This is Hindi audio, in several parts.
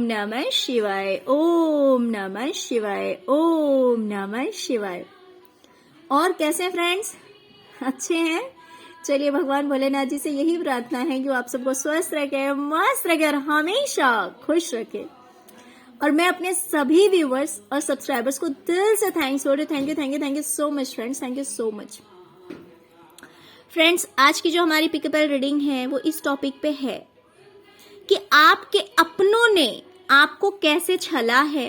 नमः शिवाय, ओम नमः शिवाय, ओम नमः शिवाय। और कैसे फ्रेंड्स, अच्छे हैं? चलिए भगवान भोलेनाथ जी से यही प्रार्थना है कि वो आप सबको स्वस्थ रखे, मस्त रखे और हमेशा खुश रखे। और मैं अपने सभी व्यूवर्स और सब्सक्राइबर्स को दिल से thank you so much friends, thank you so much friends. आज की जो हमारी पिकेबल रीडिंग है वो इस टॉपिक पे है कि आपके अपनों ने आपको कैसे छला है,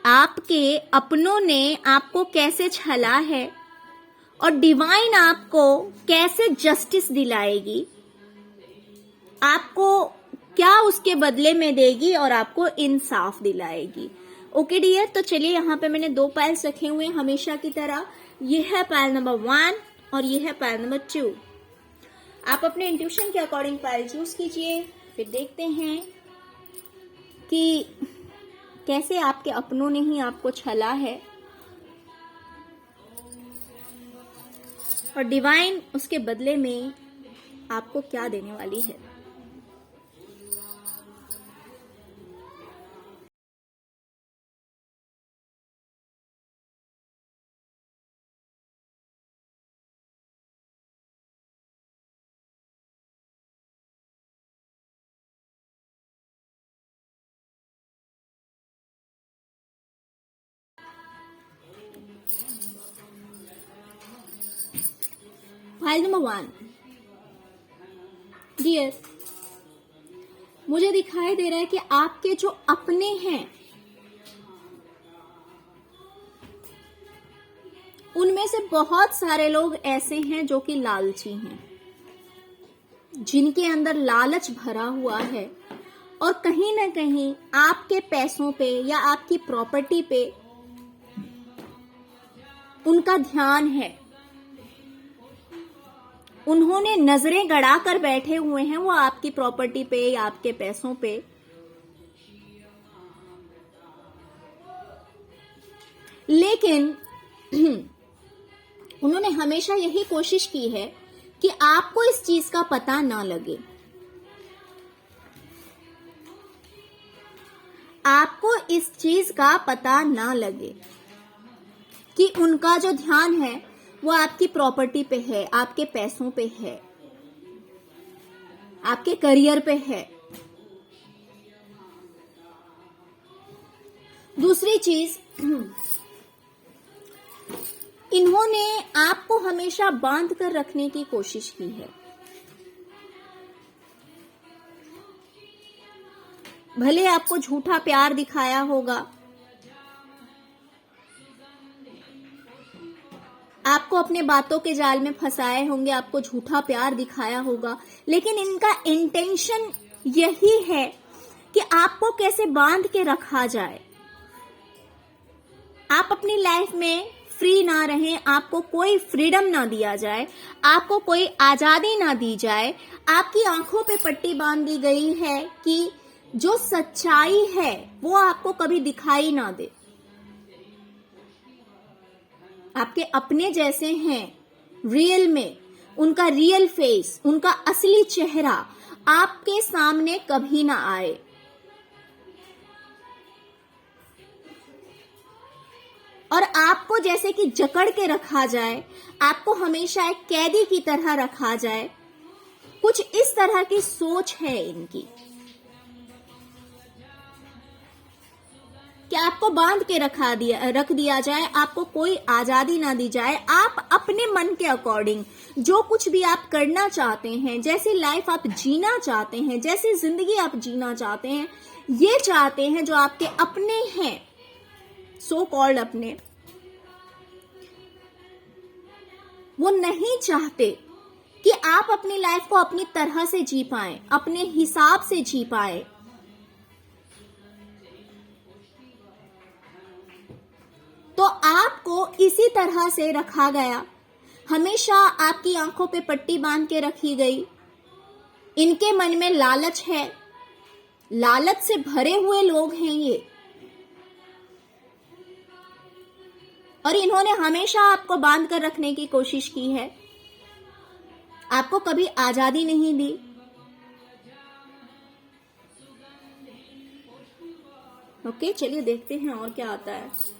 आपके अपनों ने आपको कैसे छला है और डिवाइन आपको कैसे जस्टिस दिलाएगी, आपको क्या उसके बदले में देगी और आपको इंसाफ दिलाएगी। ओके डियर, तो चलिए यहाँ पे मैंने 2 पाइल्स रखे हुए हैं हमेशा की तरह। ये है पाइल नंबर 1 और ये है पाइल नंबर 2। आप अपने इंट्यूशन के अकॉर्डिंग पाइल चूज कीजिए, फिर देखते हैं कि कैसे आपके अपनों ने ही आपको छला है और डिवाइन उसके बदले में आपको क्या देने वाली है। फाइल नंबर 1 डियर, मुझे दिखाई दे रहा है कि आपके जो अपने हैं उनमें से बहुत सारे लोग ऐसे हैं जो कि लालची हैं, जिनके अंदर लालच भरा हुआ है और कहीं ना कहीं आपके पैसों पे या आपकी प्रॉपर्टी पे उनका ध्यान है। उन्होंने नजरें गड़ा कर बैठे हुए हैं वो आपकी प्रॉपर्टी पे या आपके पैसों पे। लेकिन उन्होंने हमेशा यही कोशिश की है कि आपको इस चीज का पता ना लगे, आपको इस चीज का पता ना लगे कि उनका जो ध्यान है वो आपकी प्रॉपर्टी पे है, आपके पैसों पे है, आपके करियर पे है। दूसरी चीज, इन्होंने आपको हमेशा बांध कर रखने की कोशिश की है। भले आपको झूठा प्यार दिखाया होगा, आपको अपने बातों के जाल में फंसाए होंगे, आपको झूठा प्यार दिखाया होगा, लेकिन इनका इंटेंशन यही है कि आपको कैसे बांध के रखा जाए, आप अपनी लाइफ में फ्री ना रहें, आपको कोई फ्रीडम ना दिया जाए, आपको कोई आजादी ना दी जाए। आपकी आंखों पे पट्टी बांध दी गई है कि जो सच्चाई है वो आपको कभी दिखाई ना दे। आपके अपने जैसे हैं रियल में, उनका रियल फेस, उनका असली चेहरा आपके सामने कभी ना आए। और आपको जैसे कि जकड़ के रखा जाए, आपको हमेशा एक कैदी की तरह रखा जाए, कुछ इस तरह की सोच है इनकी कि आपको बांध के रख दिया जाए, आपको कोई आजादी ना दी जाए। आप अपने मन के अकॉर्डिंग जो कुछ भी आप करना चाहते हैं, जैसी लाइफ आप जीना चाहते हैं, जैसी जिंदगी आप जीना चाहते हैं, ये चाहते हैं जो आपके अपने हैं, सो कॉल्ड अपने, वो नहीं चाहते कि आप अपनी लाइफ को अपनी तरह से जी पाएं, अपने हिसाब से जी पाएं। तो आपको इसी तरह से रखा गया, हमेशा आपकी आंखों पे पट्टी बांध के रखी गई। इनके मन में लालच है, लालच से भरे हुए लोग हैं ये, और इन्होंने हमेशा आपको बांध कर रखने की कोशिश की है, आपको कभी आजादी नहीं दी। ओके, चलिए देखते हैं और क्या आता है।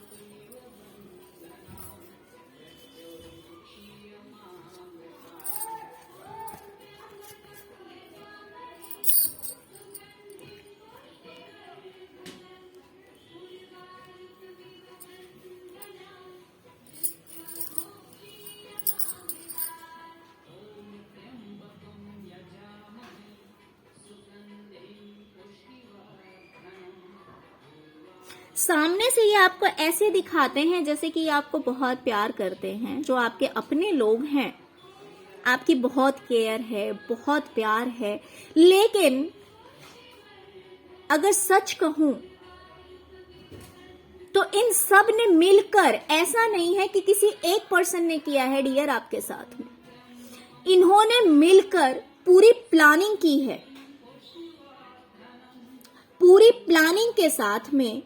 सामने से ये आपको ऐसे दिखाते हैं जैसे कि ये आपको बहुत प्यार करते हैं, जो आपके अपने लोग हैं, आपकी बहुत केयर है, बहुत प्यार है। लेकिन अगर सच कहूं तो इन सब ने मिलकर, ऐसा नहीं है कि किसी एक पर्सन ने किया है डियर आपके साथ में, इन्होंने मिलकर पूरी प्लानिंग की है। पूरी प्लानिंग के साथ में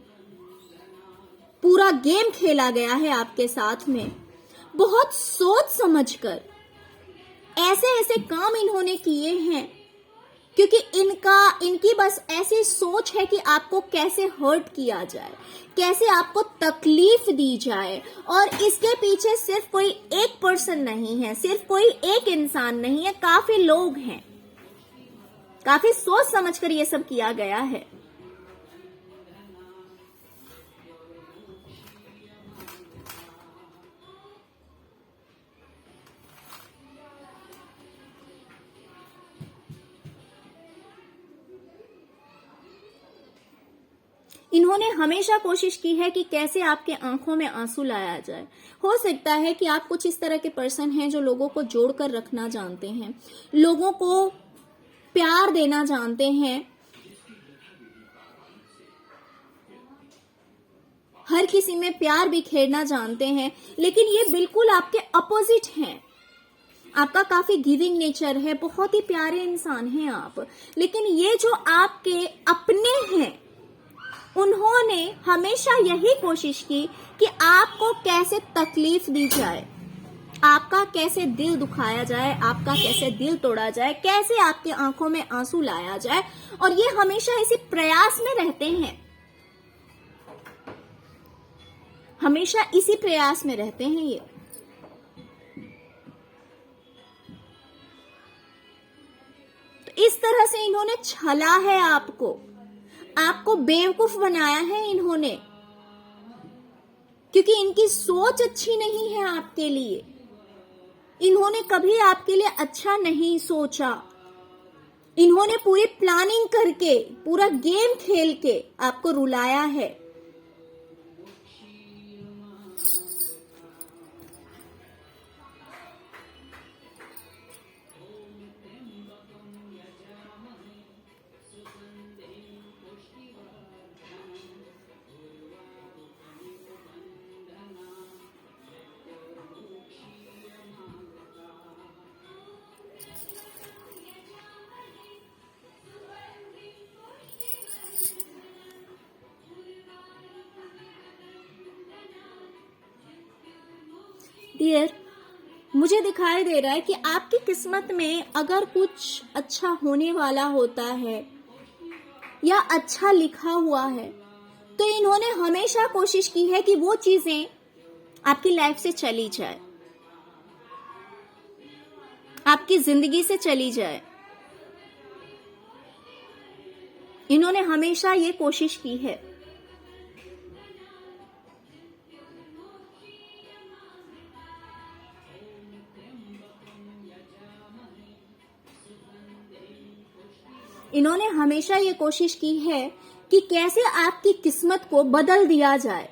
पूरा गेम खेला गया है आपके साथ में। बहुत सोच समझकर ऐसे ऐसे काम इन्होंने किए हैं, क्योंकि इनकी बस ऐसी सोच है कि आपको कैसे हर्ट किया जाए, कैसे आपको तकलीफ दी जाए। और इसके पीछे सिर्फ कोई एक पर्सन नहीं है, सिर्फ कोई एक इंसान नहीं है, काफी लोग हैं। काफी सोच समझकर ये सब किया गया है। इन्होंने हमेशा कोशिश की है कि कैसे आपके आंखों में आंसू लाया जाए। हो सकता है कि आप कुछ इस तरह के पर्सन हैं जो लोगों को जोड़कर रखना जानते हैं, लोगों को प्यार देना जानते हैं, हर किसी में प्यार बिखेरना जानते हैं। लेकिन ये बिल्कुल आपके अपोजिट हैं। आपका काफी गिविंग नेचर है, बहुत ही प्यारे इंसान हैं आप। लेकिन ये जो आपके अपने हैं, उन्होंने हमेशा यही कोशिश की कि आपको कैसे तकलीफ दी जाए, आपका कैसे दिल दुखाया जाए, आपका कैसे दिल तोड़ा जाए, कैसे आपके आंखों में आंसू लाया जाए। और ये हमेशा इसी प्रयास में रहते हैं, हमेशा इसी प्रयास में रहते हैं ये। तो इस तरह से इन्होंने छला है आपको बेवकूफ बनाया है इन्होंने, क्योंकि इनकी सोच अच्छी नहीं है आपके लिए। इन्होंने कभी आपके लिए अच्छा नहीं सोचा। इन्होंने पूरी प्लानिंग करके, पूरा गेम खेल के आपको रुलाया है। डियर, मुझे दिखाई दे रहा है कि आपकी किस्मत में अगर कुछ अच्छा होने वाला होता है या अच्छा लिखा हुआ है, तो इन्होंने हमेशा कोशिश की है कि वो चीजें आपकी लाइफ से चली जाए, आपकी जिंदगी से चली जाए। इन्होंने हमेशा ये कोशिश की है। इन्होंने हमेशा ये कोशिश की है कि कैसे आपकी किस्मत को बदल दिया जाए,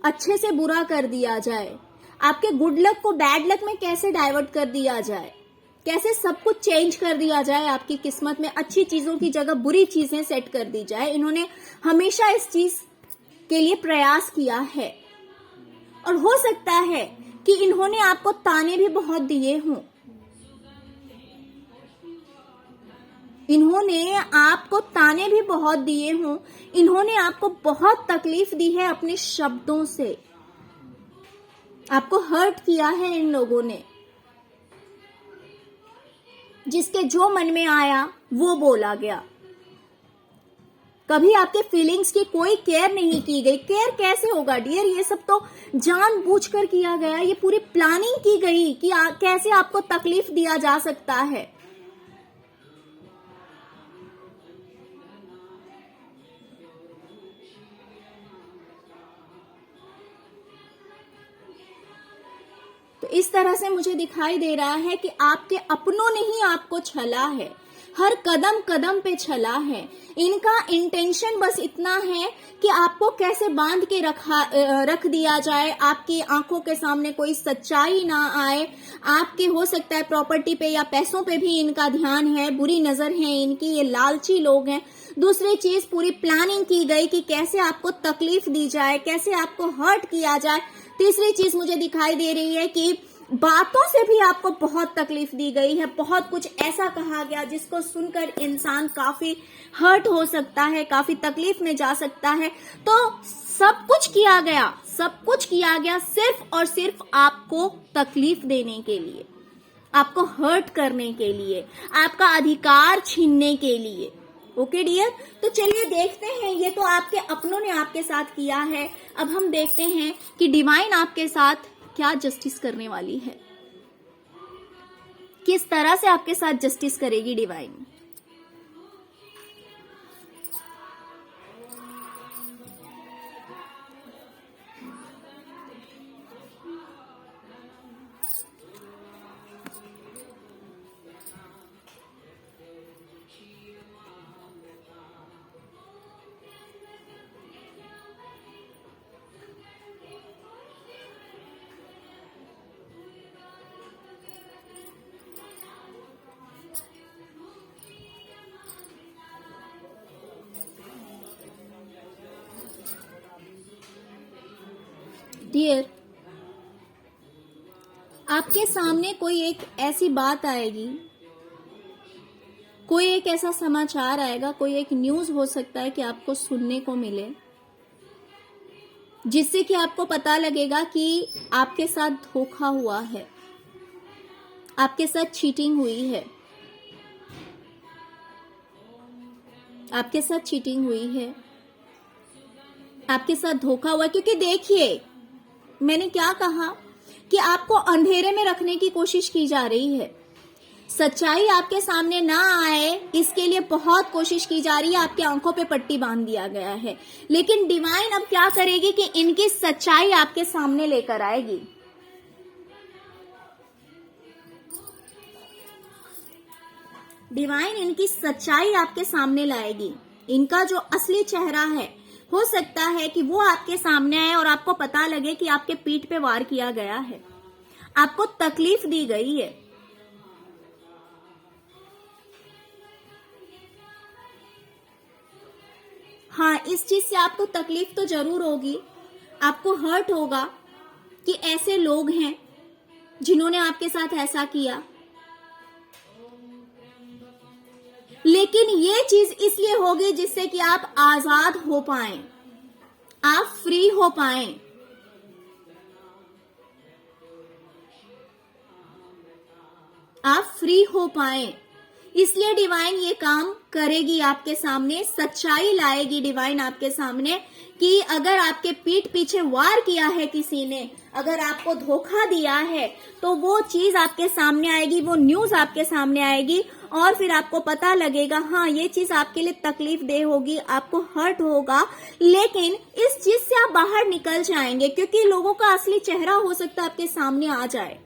अच्छे से बुरा कर दिया जाए, आपके गुड लक को बैड लक में कैसे डाइवर्ट कर दिया जाए, कैसे सब कुछ चेंज कर दिया जाए, आपकी किस्मत में अच्छी चीजों की जगह बुरी चीजें सेट कर दी जाए। इन्होंने हमेशा इस चीज के लिए प्रयास किया है। और हो सकता है कि इन्होंने आपको ताने भी बहुत दिए हों, इन्होंने आपको ताने भी बहुत दिए हों, इन्होंने आपको बहुत तकलीफ दी है अपने शब्दों से, आपको हर्ट किया है इन लोगों ने। जिसके जो मन में आया वो बोला गया। कभी आपके फीलिंग्स की कोई केयर नहीं की गई। केयर कैसे होगा डियर, ये सब तो जानबूझकर किया गया, ये पूरी प्लानिंग की गई कि कैसे आपको तकलीफ दिया जा सकता है। तो इस तरह से मुझे दिखाई दे रहा है कि आपके अपनों ने ही आपको छला है, हर कदम कदम पे छला है। इनका इंटेंशन बस इतना है कि आपको कैसे बांध के रख दिया जाए, आपकी आंखों के सामने कोई सच्चाई ना आए। आपके हो सकता है प्रॉपर्टी पे या पैसों पे भी इनका ध्यान है, बुरी नजर है इनकी, ये लालची लोग हैं। दूसरी चीज, पूरी प्लानिंग की गई कि कैसे आपको तकलीफ दी जाए, कैसे आपको हर्ट किया जाए। तीसरी चीज मुझे दिखाई दे रही है कि बातों से भी आपको बहुत तकलीफ दी गई है, बहुत कुछ ऐसा कहा गया जिसको सुनकर इंसान काफी हर्ट हो सकता है, काफी तकलीफ में जा सकता है। तो सब कुछ किया गया सिर्फ और सिर्फ आपको तकलीफ देने के लिए, आपको हर्ट करने के लिए, आपका अधिकार छीनने के लिए। ओके डियर, तो चलिए देखते हैं, ये तो आपके अपनों ने आपके साथ किया है। अब हम देखते हैं कि डिवाइन आपके साथ क्या जस्टिस करने वाली है, किस तरह से आपके साथ जस्टिस करेगी डिवाइन। डियर, आपके सामने कोई एक ऐसी बात आएगी, कोई एक ऐसा समाचार आएगा, कोई एक न्यूज हो सकता है कि आपको सुनने को मिले, जिससे कि आपको पता लगेगा कि आपके साथ धोखा हुआ है, आपके साथ चीटिंग हुई है, आपके साथ चीटिंग हुई है, आपके साथ धोखा हुआ। क्योंकि देखिए, मैंने क्या कहा कि आपको अंधेरे में रखने की कोशिश की जा रही है, सच्चाई आपके सामने ना आए इसके लिए बहुत कोशिश की जा रही है, आपकी आंखों पे पट्टी बांध दिया गया है। लेकिन डिवाइन अब क्या करेगी कि इनकी सच्चाई आपके सामने लेकर आएगी। डिवाइन इनकी सच्चाई आपके सामने लाएगी। इनका जो असली चेहरा है, हो सकता है कि वो आपके सामने आए और आपको पता लगे कि आपके पीठ पे वार किया गया है, आपको तकलीफ दी गई है। हाँ, इस चीज से आपको तकलीफ तो जरूर होगी, आपको हर्ट होगा कि ऐसे लोग हैं जिन्होंने आपके साथ ऐसा किया। लेकिन ये चीज इसलिए होगी जिससे कि आप आजाद हो पाएं, आप फ्री हो पाएं। आप फ्री हो पाएं, इसलिए डिवाइन ये काम करेगी, आपके सामने सच्चाई लाएगी डिवाइन आपके सामने कि अगर आपके पीठ पीछे वार किया है किसी ने, अगर आपको धोखा दिया है, तो वो चीज आपके सामने आएगी, वो न्यूज आपके सामने आएगी और फिर आपको पता लगेगा हाँ ये चीज आपके लिए तकलीफ दे होगी, आपको हर्ट होगा, लेकिन इस चीज से आप बाहर निकल जाएंगे क्योंकि लोगों का असली चेहरा हो सकता है आपके सामने आ जाए।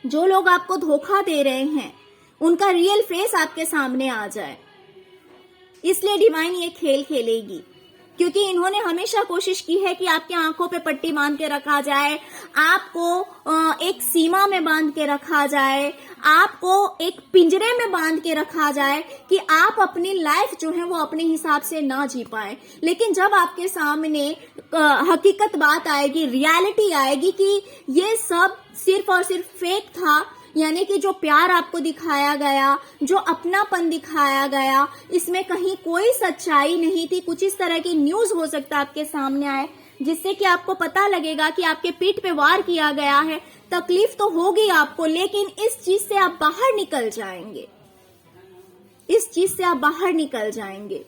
जो लोग आपको धोखा दे रहे हैं उनका रियल फेस आपके सामने आ जाए। इसलिए डिवाइन ये खेल खेलेगी क्योंकि इन्होंने हमेशा कोशिश की है कि आपकी आंखों पे पट्टी बांध के रखा जाए, आपको एक सीमा में बांध के रखा जाए, आपको एक पिंजरे में बांध के रखा जाए कि आप अपनी लाइफ जो है वो अपने हिसाब से ना जी पाए। लेकिन जब आपके सामने हकीकत बात आएगी, रियलिटी आएगी कि ये सब सिर्फ और सिर्फ फेक था, यानी कि जो प्यार आपको दिखाया गया, जो अपनापन दिखाया गया, इसमें कहीं कोई सच्चाई नहीं थी। कुछ इस तरह की न्यूज हो सकता है आपके सामने आए जिससे कि आपको पता लगेगा कि आपके पीठ पे वार किया गया है। तकलीफ तो होगी आपको, लेकिन इस चीज से आप बाहर निकल जाएंगे। इस चीज से आप बाहर निकल जाएंगे।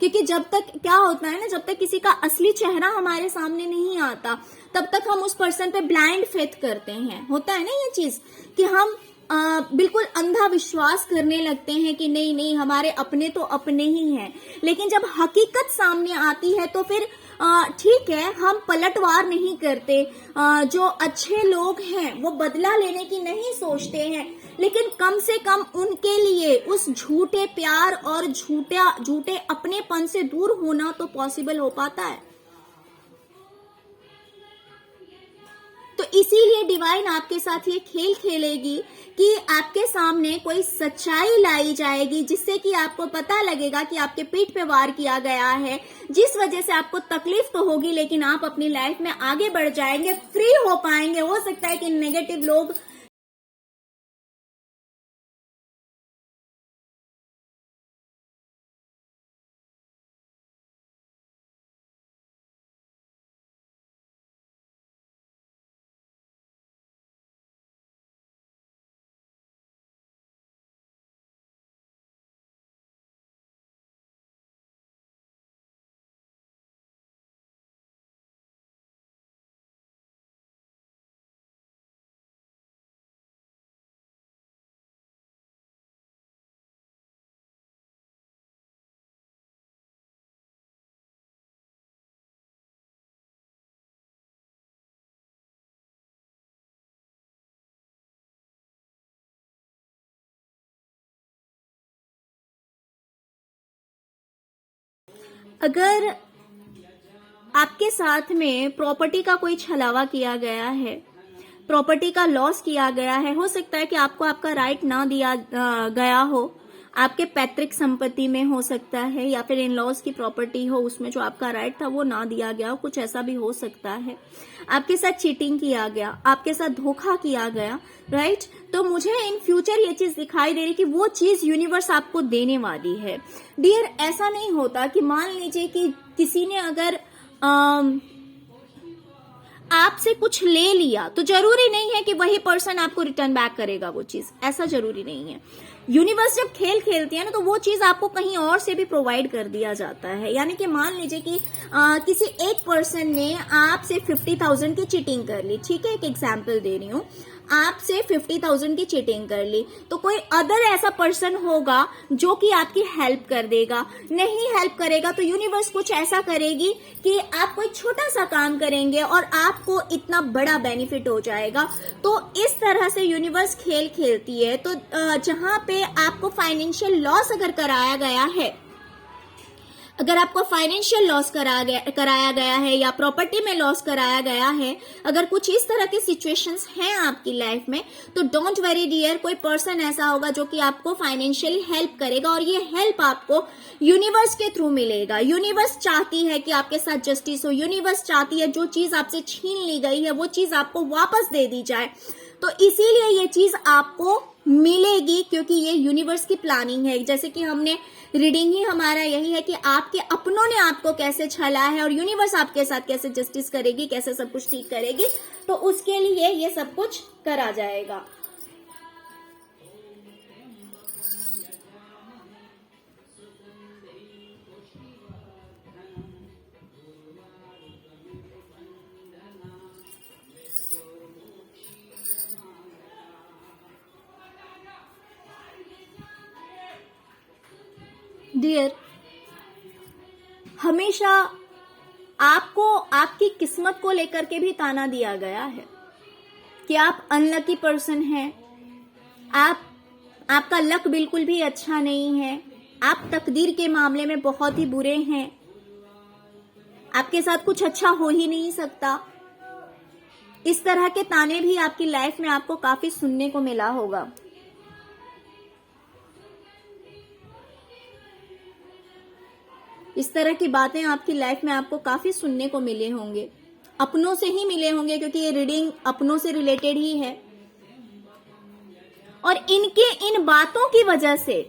क्योंकि जब तक क्या होता है ना, जब तक किसी का असली चेहरा हमारे सामने नहीं आता तब तक हम उस पर्सन पे ब्लाइंड फेथ करते हैं। होता है ना ये चीज कि हम बिल्कुल अंधा विश्वास करने लगते हैं कि नहीं नहीं हमारे अपने तो अपने ही हैं। लेकिन जब हकीकत सामने आती है तो फिर ठीक है, हम पलटवार नहीं करते। जो अच्छे लोग हैं वो बदला लेने की नहीं सोचते हैं, लेकिन कम से कम उनके लिए उस झूठे प्यार और झूठे अपनेपन से दूर होना तो पॉसिबल हो पाता है। तो इसीलिए डिवाइन आपके साथ ये खेल खेलेगी कि आपके सामने कोई सच्चाई लाई जाएगी जिससे कि आपको पता लगेगा कि आपके पीठ पे वार किया गया है, जिस वजह से आपको तकलीफ तो होगी लेकिन आप अपनी लाइफ में आगे बढ़ जाएंगे, फ्री हो पाएंगे। हो सकता है कि नेगेटिव लोग अगर आपके साथ में प्रॉपर्टी का कोई छलावा किया गया है, प्रॉपर्टी का लॉस किया गया है, हो सकता है कि आपको आपका राइट ना दिया गया हो, आपके पैतृक संपत्ति में हो सकता है, या फिर इन लॉस की प्रॉपर्टी हो उसमें जो आपका राइट था वो ना दिया गया हो, कुछ ऐसा भी हो सकता है। आपके साथ चीटिंग किया गया, आपके साथ धोखा किया गया, राइट। तो मुझे इन फ्यूचर ये चीज दिखाई दे रही कि वो चीज यूनिवर्स आपको देने वाली है। डियर, ऐसा नहीं होता कि मान लीजिए कि किसी ने अगर आपसे कुछ ले लिया तो जरूरी नहीं है कि वही पर्सन आपको रिटर्न बैक करेगा वो चीज, ऐसा जरूरी नहीं है। यूनिवर्स जब खेल खेलती है ना तो वो चीज आपको कहीं और से भी प्रोवाइड कर दिया जाता है। यानी कि मान लीजिए कि किसी एक पर्सन ने आपसे 50,000 की चीटिंग कर ली, ठीक है, एक एग्जांपल दे रही हूँ, आपसे 50,000 की चीटिंग कर ली, तो कोई अदर ऐसा पर्सन होगा जो कि आपकी हेल्प कर देगा। नहीं हेल्प करेगा तो यूनिवर्स कुछ ऐसा करेगी कि आप कोई छोटा सा काम करेंगे और आपको इतना बड़ा बेनिफिट हो जाएगा। तो इस तरह से यूनिवर्स खेल खेलती है। तो जहां पे आपको फाइनेंशियल लॉस अगर कराया गया है, अगर आपको फाइनेंशियल लॉस कराया गया है या प्रॉपर्टी में लॉस कराया गया है, अगर कुछ इस तरह के सिचुएशंस हैं आपकी लाइफ में, तो डोंट वरी डियर, कोई पर्सन ऐसा होगा जो कि आपको फाइनेंशियली हेल्प करेगा और ये हेल्प आपको यूनिवर्स के थ्रू मिलेगा। यूनिवर्स चाहती है कि आपके साथ जस्टिस हो, यूनिवर्स चाहती है जो चीज आपसे छीन ली गई है वो चीज आपको वापस दे दी जाए। तो इसीलिए ये चीज आपको मिलेगी क्योंकि ये यूनिवर्स की प्लानिंग है। जैसे कि हमने रीडिंग ही हमारा यही है कि आपके अपनों ने आपको कैसे छला है और यूनिवर्स आपके साथ कैसे जस्टिस करेगी, कैसे सब कुछ ठीक करेगी, तो उसके लिए ये सब कुछ करा जाएगा। डियर, हमेशा आपको आपकी किस्मत को लेकर के भी ताना दिया गया है कि आप अनलकी पर्सन हैं, आपका लक बिल्कुल भी अच्छा नहीं है, आप तकदीर के मामले में बहुत ही बुरे हैं, आपके साथ कुछ अच्छा हो ही नहीं सकता। इस तरह के ताने भी आपकी लाइफ में आपको काफी सुनने को मिला होगा। इस तरह की बातें आपकी लाइफ में आपको काफी सुनने को मिले होंगे, अपनों से ही मिले होंगे क्योंकि ये रीडिंग अपनों से रिलेटेड ही है। और इनके इन बातों की वजह से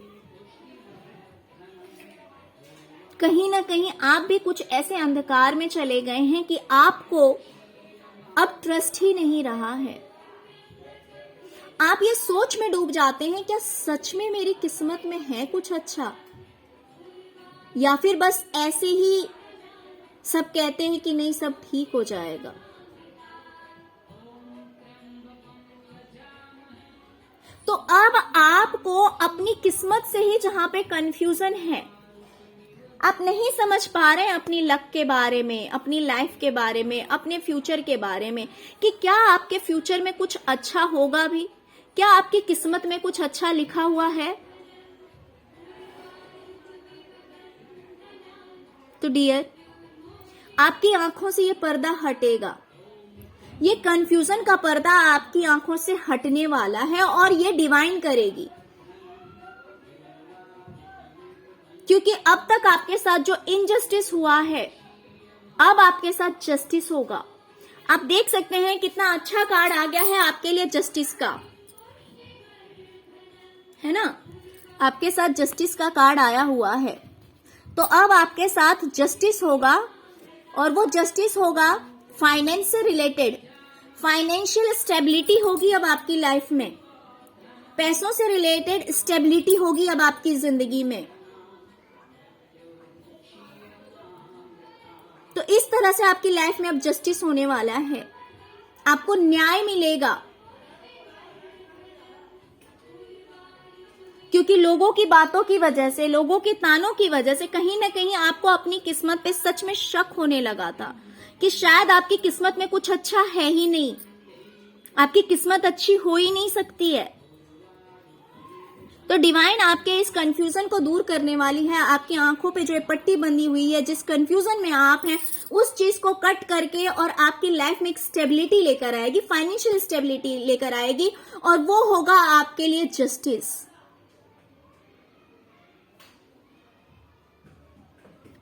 कहीं ना कहीं आप भी कुछ ऐसे अंधकार में चले गए हैं कि आपको अब ट्रस्ट ही नहीं रहा है। आप ये सोच में डूब जाते हैं, क्या सच में मेरी किस्मत में है कुछ अच्छा, या फिर बस ऐसे ही सब कहते हैं कि नहीं सब ठीक हो जाएगा। तो अब आपको अपनी किस्मत से ही जहां पे कंफ्यूजन है, आप नहीं समझ पा रहे हैं अपनी लक के बारे में, अपनी लाइफ के बारे में, अपने फ्यूचर के बारे में, कि क्या आपके फ्यूचर में कुछ अच्छा होगा भी, क्या आपकी किस्मत में कुछ अच्छा लिखा हुआ है। तो डियर, आपकी आंखों से ये पर्दा हटेगा, ये कंफ्यूजन का पर्दा आपकी आंखों से हटने वाला है और ये डिवाइन करेगी, क्योंकि अब तक आपके साथ जो इनजस्टिस हुआ है, अब आपके साथ जस्टिस होगा। आप देख सकते हैं कितना अच्छा कार्ड आ गया है आपके लिए जस्टिस का, है ना। आपके साथ जस्टिस का कार्ड आया हुआ है। तो अब आपके साथ जस्टिस होगा, और वो जस्टिस होगा फाइनेंस से रिलेटेड। फाइनेंशियल स्टेबिलिटी होगी अब आपकी लाइफ में, पैसों से रिलेटेड स्टेबिलिटी होगी अब आपकी जिंदगी में। तो इस तरह से आपकी लाइफ में अब जस्टिस होने वाला है, आपको न्याय मिलेगा, क्योंकि लोगों की बातों की वजह से, लोगों के तानों की वजह से कहीं ना कहीं आपको अपनी किस्मत पे सच में शक होने लगा था कि शायद आपकी किस्मत में कुछ अच्छा है ही नहीं, आपकी किस्मत अच्छी हो ही नहीं सकती है। तो डिवाइन आपके इस कंफ्यूजन को दूर करने वाली है। आपकी आंखों पे जो ये पट्टी बंधी हुई है, जिस कंफ्यूजन में आप हैं, उस चीज को कट करके और आपकी लाइफ में एक स्टेबिलिटी लेकर आएगी, फाइनेंशियल स्टेबिलिटी लेकर आएगी, और वो होगा आपके लिए जस्टिस।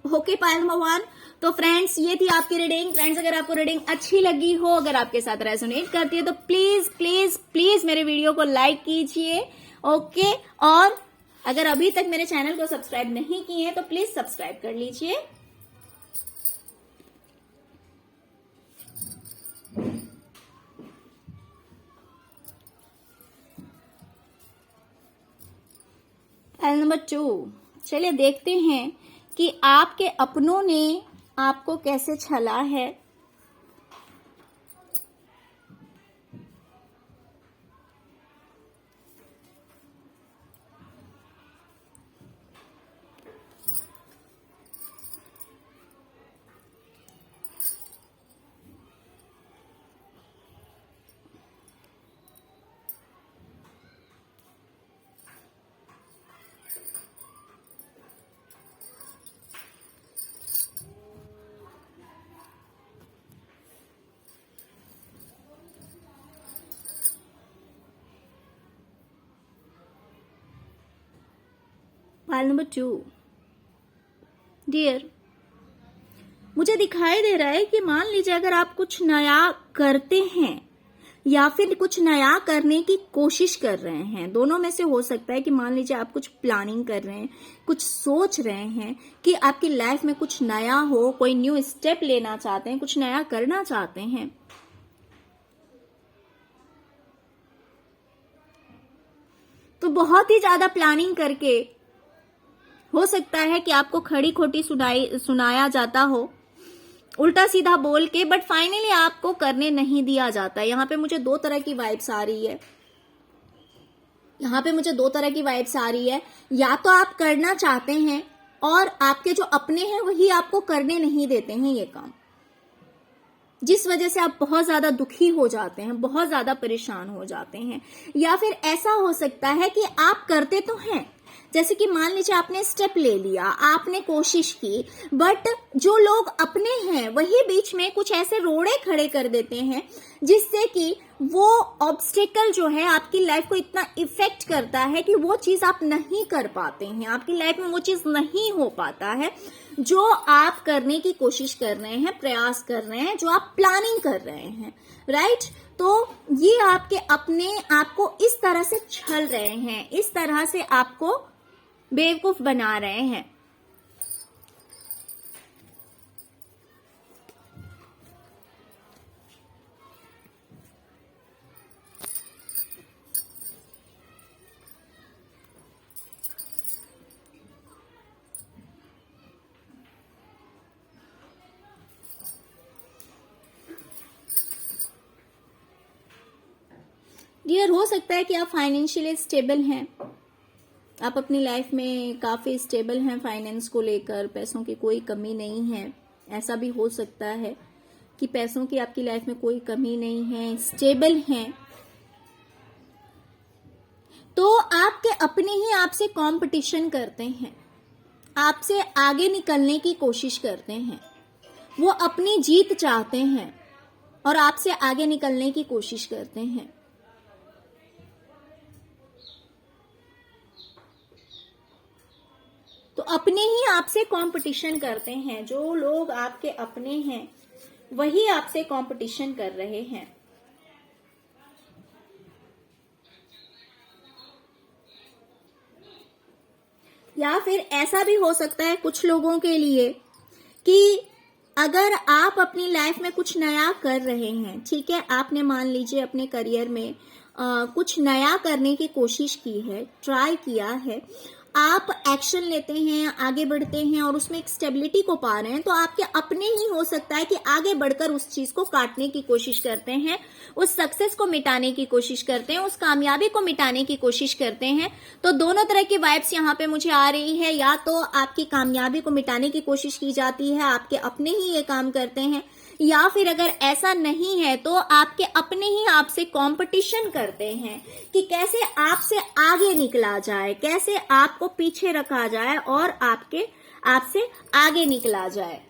ओके पायल भगवान। तो फ्रेंड्स, ये थी आपकी रीडिंग। फ्रेंड्स, अगर आपको रीडिंग अच्छी लगी हो, अगर आपके साथ रेजोनेट करती है, तो प्लीज प्लीज प्लीज मेरे वीडियो को लाइक कीजिए। ओके, और अगर अभी तक मेरे चैनल को सब्सक्राइब नहीं किए हैं तो प्लीज सब्सक्राइब कर लीजिए। पायल नंबर 2, चलिए देखते हैं कि आपके अपनों ने आपको कैसे छला है। पायल नंबर 2, डियर, मुझे दिखाई दे रहा है कि मान लीजिए अगर आप कुछ नया करते हैं या फिर कुछ नया करने की कोशिश कर रहे हैं, दोनों में से हो सकता है कि मान लीजिए आप कुछ प्लानिंग कर रहे हैं, कुछ सोच रहे हैं कि आपकी लाइफ में कुछ नया हो, कोई न्यू स्टेप लेना चाहते हैं, कुछ नया करना चाहते हैं। तो बहुत ही ज्यादा प्लानिंग करके हो सकता है कि आपको खड़ी खोटी सुनाया जाता हो, उल्टा सीधा बोल के, बट फाइनली आपको करने नहीं दिया जाता है। यहाँ पे मुझे दो तरह की वाइब्स आ रही है, यहाँ पे मुझे दो तरह की वाइब्स आ रही है। या तो आप करना चाहते हैं और आपके जो अपने हैं वही आपको करने नहीं देते हैं ये काम, जिस वजह से आप बहुत ज्यादा दुखी हो जाते हैं, बहुत ज्यादा परेशान हो जाते हैं। या फिर ऐसा हो सकता है कि आप करते तो हैं, जैसे कि मान लीजिए आपने स्टेप ले लिया, आपने कोशिश की, बट जो लोग अपने हैं वही बीच में कुछ ऐसे रोड़े खड़े कर देते हैं जिससे कि वो ऑब्स्टेकल जो है आपकी लाइफ को इतना इफेक्ट करता है कि वो चीज आप नहीं कर पाते हैं, आपकी लाइफ में वो चीज नहीं हो पाता है जो आप करने की कोशिश कर रहे हैं, प्रयास कर रहे हैं, जो आप प्लानिंग कर रहे हैं, राइट। तो ये आपके अपने आपको इस तरह से छल रहे हैं, इस तरह से आपको बेवकूफ बना रहे हैं। डियर, हो सकता है कि आप फाइनेंशियली स्टेबल हैं, आप अपनी लाइफ में काफ़ी स्टेबल हैं, फाइनेंस को लेकर पैसों की कोई कमी नहीं है। ऐसा भी हो सकता है कि पैसों की आपकी लाइफ में कोई कमी नहीं है, स्टेबल हैं, तो आपके अपने ही आपसे कंपटीशन करते हैं, आपसे आगे निकलने की कोशिश करते हैं, वो अपनी जीत चाहते हैं और आपसे आगे निकलने की कोशिश करते हैं। तो अपने ही आपसे कंपटीशन करते हैं, जो लोग आपके अपने हैं वही आपसे कंपटीशन कर रहे हैं। या फिर ऐसा भी हो सकता है कुछ लोगों के लिए कि अगर आप अपनी लाइफ में कुछ नया कर रहे हैं, ठीक है, आपने मान लीजिए अपने करियर में कुछ नया करने की कोशिश की है, ट्राई किया है, आप एक्शन लेते हैं, आगे बढ़ते हैं और उसमें एक स्टेबिलिटी को पा रहे हैं, तो आपके अपने ही हो सकता है कि आगे बढ़कर उस चीज को काटने की कोशिश करते हैं, उस सक्सेस को मिटाने की कोशिश करते हैं, उस कामयाबी को मिटाने की कोशिश करते हैं। तो दोनों तरह की वाइब्स यहाँ पे मुझे आ रही है, या तो आपकी कामयाबी को मिटाने की कोशिश की जाती है, आपके अपने ही ये काम करते हैं, या फिर अगर ऐसा नहीं है तो आपके अपने ही आपसे कंपटीशन करते हैं कि कैसे आपसे आगे निकला जाए, कैसे आपको पीछे रखा जाए और आपसे आगे निकला जाए।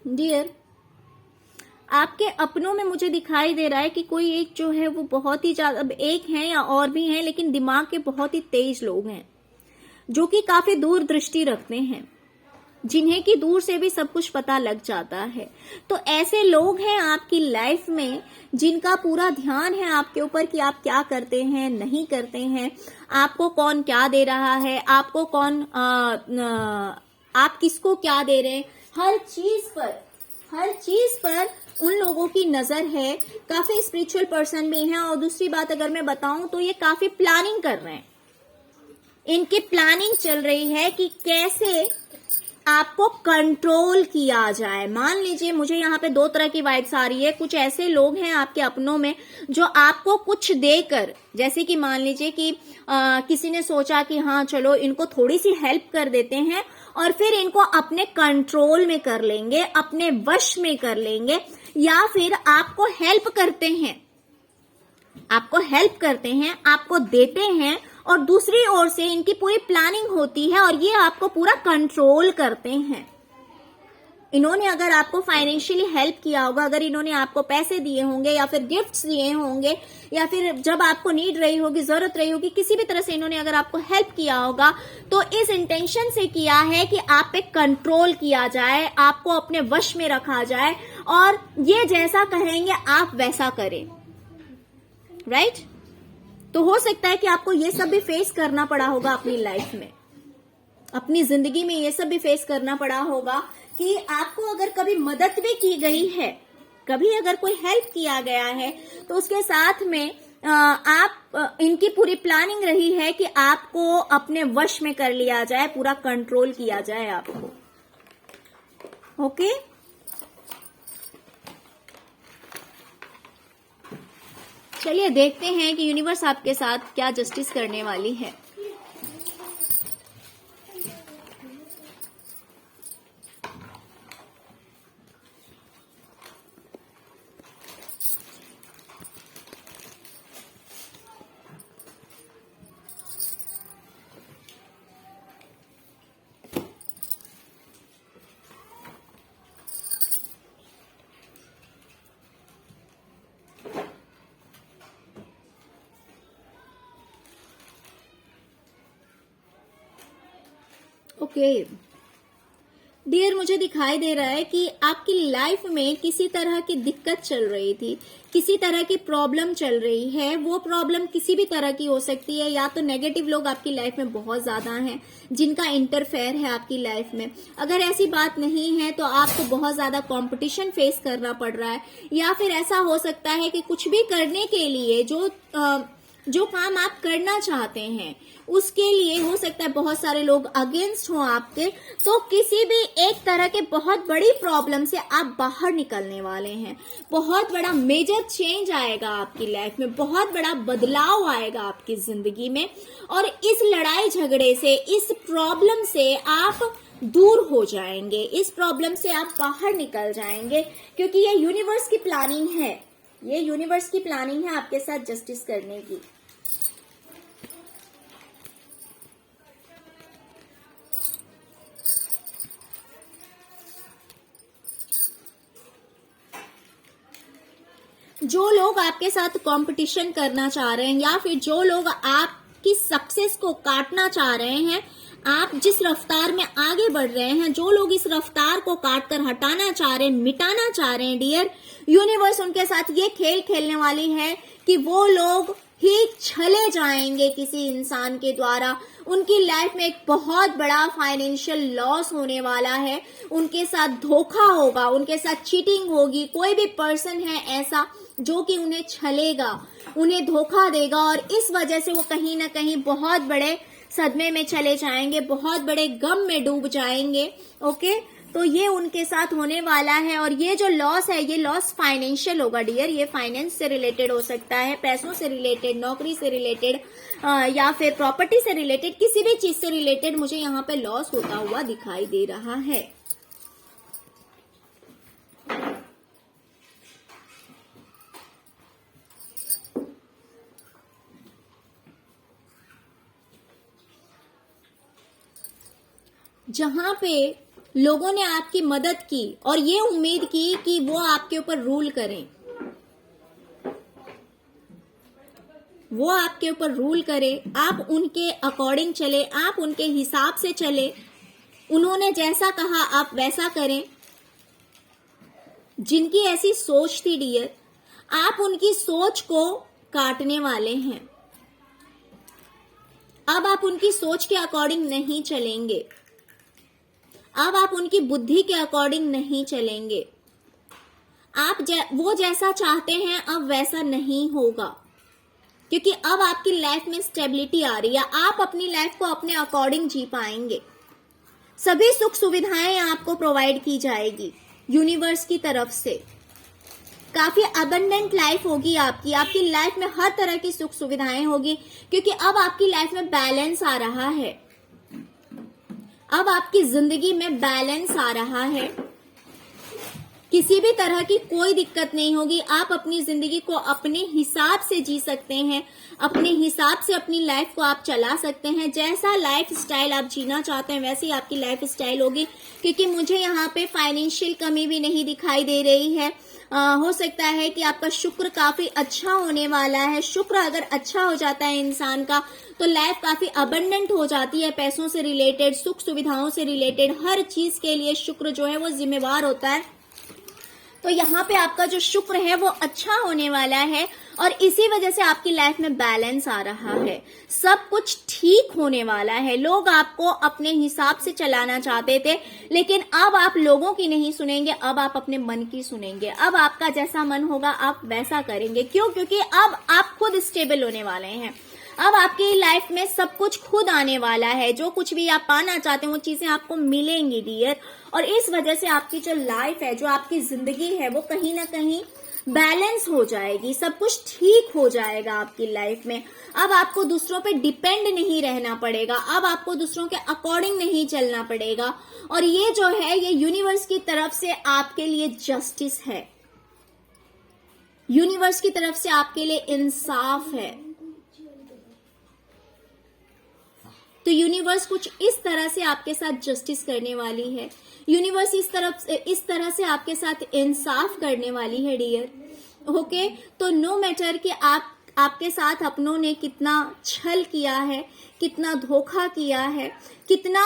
डियर, आपके अपनों में मुझे दिखाई दे रहा है कि कोई एक जो है वो बहुत ही ज्यादा, अब एक है या और भी हैं, लेकिन दिमाग के बहुत ही तेज लोग हैं, जो कि काफी दूरदृष्टि रखते हैं, जिन्हें कि दूर से भी सब कुछ पता लग जाता है। तो ऐसे लोग हैं आपकी लाइफ में जिनका पूरा ध्यान है आपके ऊपर कि आप क्या करते हैं, नहीं करते हैं, आपको कौन क्या दे रहा है, आपको कौन आप किसको क्या दे रहे हैं, हर चीज पर उन लोगों की नजर है। काफी स्पिरिचुअल पर्सन भी हैं, और दूसरी बात अगर मैं बताऊं तो ये काफी प्लानिंग कर रहे हैं, इनकी प्लानिंग चल रही है कि कैसे आपको कंट्रोल किया जाए। मान लीजिए मुझे यहाँ पे दो तरह की वाइब्स आ रही है, कुछ ऐसे लोग हैं आपके अपनों में जो आपको कुछ देकर, जैसे कि मान लीजिए कि किसी ने सोचा कि हाँ चलो इनको थोड़ी सी हेल्प कर देते हैं और फिर इनको अपने कंट्रोल में कर लेंगे, अपने वश में कर लेंगे, या फिर आपको हेल्प करते हैं, आपको देते हैं, और दूसरी ओर से इनकी पूरी प्लानिंग होती है और ये आपको पूरा कंट्रोल करते हैं। इन्होंने अगर आपको फाइनेंशियली हेल्प किया होगा, अगर इन्होंने आपको पैसे दिए होंगे या फिर गिफ्ट्स दिए होंगे, या फिर जब आपको नीड रही होगी, जरूरत रही होगी, किसी भी तरह से इन्होंने अगर आपको हेल्प किया होगा, तो इस इंटेंशन से किया है कि आप पे कंट्रोल किया जाए, आपको अपने वश में रखा जाए, और ये जैसा कहेंगे आप वैसा करें, राइट? तो हो सकता है कि आपको ये सब भी फेस करना पड़ा होगा अपनी लाइफ में, अपनी जिंदगी में ये सब भी फेस करना पड़ा होगा कि आपको अगर कभी मदद भी की गई है, कभी अगर कोई हेल्प किया गया है, तो उसके साथ में आप इनकी पूरी प्लानिंग रही है कि आपको अपने वश में कर लिया जाए, पूरा कंट्रोल किया जाए आपको। ओके, चलिए देखते हैं कि यूनिवर्स आपके साथ क्या जस्टिस करने वाली है। ओके डियर मुझे दिखाई दे रहा है कि आपकी लाइफ में किसी तरह की दिक्कत चल रही थी, किसी तरह की प्रॉब्लम चल रही है। वो प्रॉब्लम किसी भी तरह की हो सकती है, या तो नेगेटिव लोग आपकी लाइफ में बहुत ज्यादा हैं जिनका इंटरफेयर है आपकी लाइफ में। अगर ऐसी बात नहीं है तो आपको बहुत ज्यादा कंपटीशन फेस करना पड़ रहा है, या फिर ऐसा हो सकता है कि कुछ भी करने के लिए जो काम आप करना चाहते हैं उसके लिए हो सकता है बहुत सारे लोग अगेंस्ट हो आपके। तो किसी भी एक तरह के बहुत बड़ी प्रॉब्लम से आप बाहर निकलने वाले हैं। बहुत बड़ा मेजर चेंज आएगा आपकी लाइफ में, बहुत बड़ा बदलाव आएगा आपकी जिंदगी में, और इस लड़ाई झगड़े से, इस प्रॉब्लम से आप दूर हो जाएंगे, इस प्रॉब्लम से आप बाहर निकल जाएंगे, क्योंकि ये यूनिवर्स की प्लानिंग है। ये यूनिवर्स की प्लानिंग है आपके साथ जस्टिस करने की। जो लोग आपके साथ कंपटीशन करना चाह रहे हैं, या फिर जो लोग आपकी सक्सेस को काटना चाह रहे हैं, आप जिस रफ्तार में आगे बढ़ रहे हैं, जो लोग इस रफ्तार को काट कर हटाना चाह रहे हैं, मिटाना चाह रहे हैं डियर, यूनिवर्स उनके साथ ये खेल खेलने वाली है कि वो लोग ही चले जाएंगे किसी इंसान के द्वारा। उनकी लाइफ में एक बहुत बड़ा फाइनेंशियल लॉस होने वाला है, उनके साथ धोखा होगा, उनके साथ चीटिंग होगी। कोई भी पर्सन है ऐसा जो कि उन्हें छलेगा, उन्हें धोखा देगा, और इस वजह से वो कहीं ना कहीं बहुत बड़े सदमे में चले जाएंगे, बहुत बड़े गम में डूब जाएंगे। ओके, तो ये उनके साथ होने वाला है। और ये जो लॉस है, ये लॉस फाइनेंशियल होगा डियर। ये फाइनेंस से रिलेटेड हो सकता है, पैसों से रिलेटेड, नौकरी से रिलेटेड, या फिर प्रॉपर्टी से रिलेटेड, किसी भी चीज से रिलेटेड मुझे यहाँ पे लॉस होता हुआ दिखाई दे रहा है। जहां पे लोगों ने आपकी मदद की और ये उम्मीद की कि वो आपके ऊपर रूल करें, वो आपके ऊपर रूल करें, आप उनके अकॉर्डिंग चले, आप उनके हिसाब से चले, उन्होंने जैसा कहा आप वैसा करें। जिनकी ऐसी सोच थी डियर, आप उनकी सोच को काटने वाले हैं। अब आप उनकी सोच के अकॉर्डिंग नहीं चलेंगे, अब आप उनकी बुद्धि के अकॉर्डिंग नहीं चलेंगे। आप वो जैसा चाहते हैं अब वैसा नहीं होगा, क्योंकि अब आपकी लाइफ में स्टेबिलिटी आ रही है। आप अपनी लाइफ को अपने अकॉर्डिंग जी पाएंगे। सभी सुख सुविधाएं आपको प्रोवाइड की जाएगी यूनिवर्स की तरफ से। काफी अबंडेंट लाइफ होगी आपकी, आपकी लाइफ में हर तरह की सुख सुविधाएं होगी, क्योंकि अब आपकी लाइफ में बैलेंस आ रहा है। अब आपकी जिंदगी में बैलेंस आ रहा है, किसी भी तरह की कोई दिक्कत नहीं होगी। आप अपनी जिंदगी को अपने हिसाब से जी सकते हैं, अपने हिसाब से अपनी लाइफ को आप चला सकते हैं। जैसा लाइफ स्टाइल आप जीना चाहते हैं वैसी आपकी लाइफ स्टाइल होगी, क्योंकि मुझे यहाँ पे फाइनेंशियल कमी भी नहीं दिखाई दे रही है। हो सकता है कि आपका शुक्र काफी अच्छा होने वाला है। शुक्र अगर अच्छा हो जाता है इंसान का तो लाइफ काफी अबंडेंट हो जाती है। पैसों से रिलेटेड, सुख सुविधाओं से रिलेटेड, हर चीज के लिए शुक्र जो है वो जिम्मेवार होता है। तो यहाँ पे आपका जो शुक्र है वो अच्छा होने वाला है, और इसी वजह से आपकी लाइफ में बैलेंस आ रहा है। सब कुछ ठीक होने वाला है। लोग आपको अपने हिसाब से चलाना चाहते थे, लेकिन अब आप लोगों की नहीं सुनेंगे, अब आप अपने मन की सुनेंगे। अब आपका जैसा मन होगा आप वैसा करेंगे। क्यों? क्योंकि अब आप खुद स्टेबल होने वाले हैं। अब आपकी लाइफ में सब कुछ खुद आने वाला है। जो कुछ भी आप पाना चाहते हैं वो चीजें आपको मिलेंगी डियर, और इस वजह से आपकी जो लाइफ है, जो आपकी जिंदगी है, वो कहीं ना कहीं बैलेंस हो जाएगी। सब कुछ ठीक हो जाएगा आपकी लाइफ में। अब आपको दूसरों पे डिपेंड नहीं रहना पड़ेगा, अब आपको दूसरों के अकॉर्डिंग नहीं चलना पड़ेगा। और ये जो है ये यूनिवर्स की तरफ से आपके लिए जस्टिस है, यूनिवर्स की तरफ से आपके लिए इंसाफ है। तो यूनिवर्स कुछ इस तरह से आपके साथ जस्टिस करने वाली है। यूनिवर्स इस तरह से आपके साथ इंसाफ करने वाली है डियर। ओके, तो नो मैटर कि आपके साथ अपनों ने कितना छल किया है, कितना धोखा किया है, कितना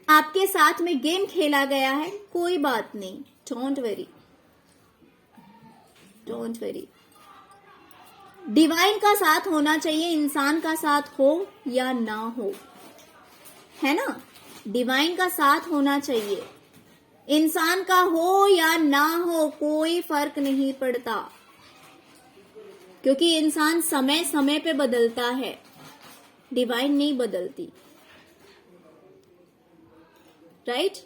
आपके साथ में गेम खेला गया है, कोई बात नहीं, don't very, don't very. Divine का साथ होना चाहिए, इंसान का साथ हो या ना हो, है ना। डिवाइन का साथ होना चाहिए, इंसान का हो या ना हो कोई फर्क नहीं पड़ता, क्योंकि इंसान समय समय पे बदलता है, डिवाइन नहीं बदलती, राइट।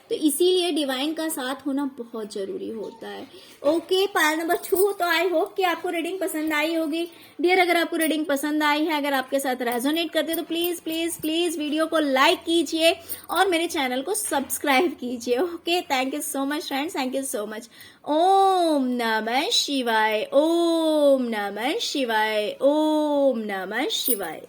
तो इसीलिए डिवाइन का साथ होना बहुत जरूरी होता है। Okay, pile number 2। तो आई होप कि आपको रीडिंग पसंद आई होगी डियर। अगर आपको रीडिंग पसंद आई है, अगर आपके साथ रेजोनेट करते तो प्लीज प्लीज प्लीज वीडियो को लाइक कीजिए और मेरे चैनल को सब्सक्राइब कीजिए। Okay, thank you so much friends, thank you so much. Om नमः शिवाय, ओम नमः शिवाय, ओम नमः शिवाय।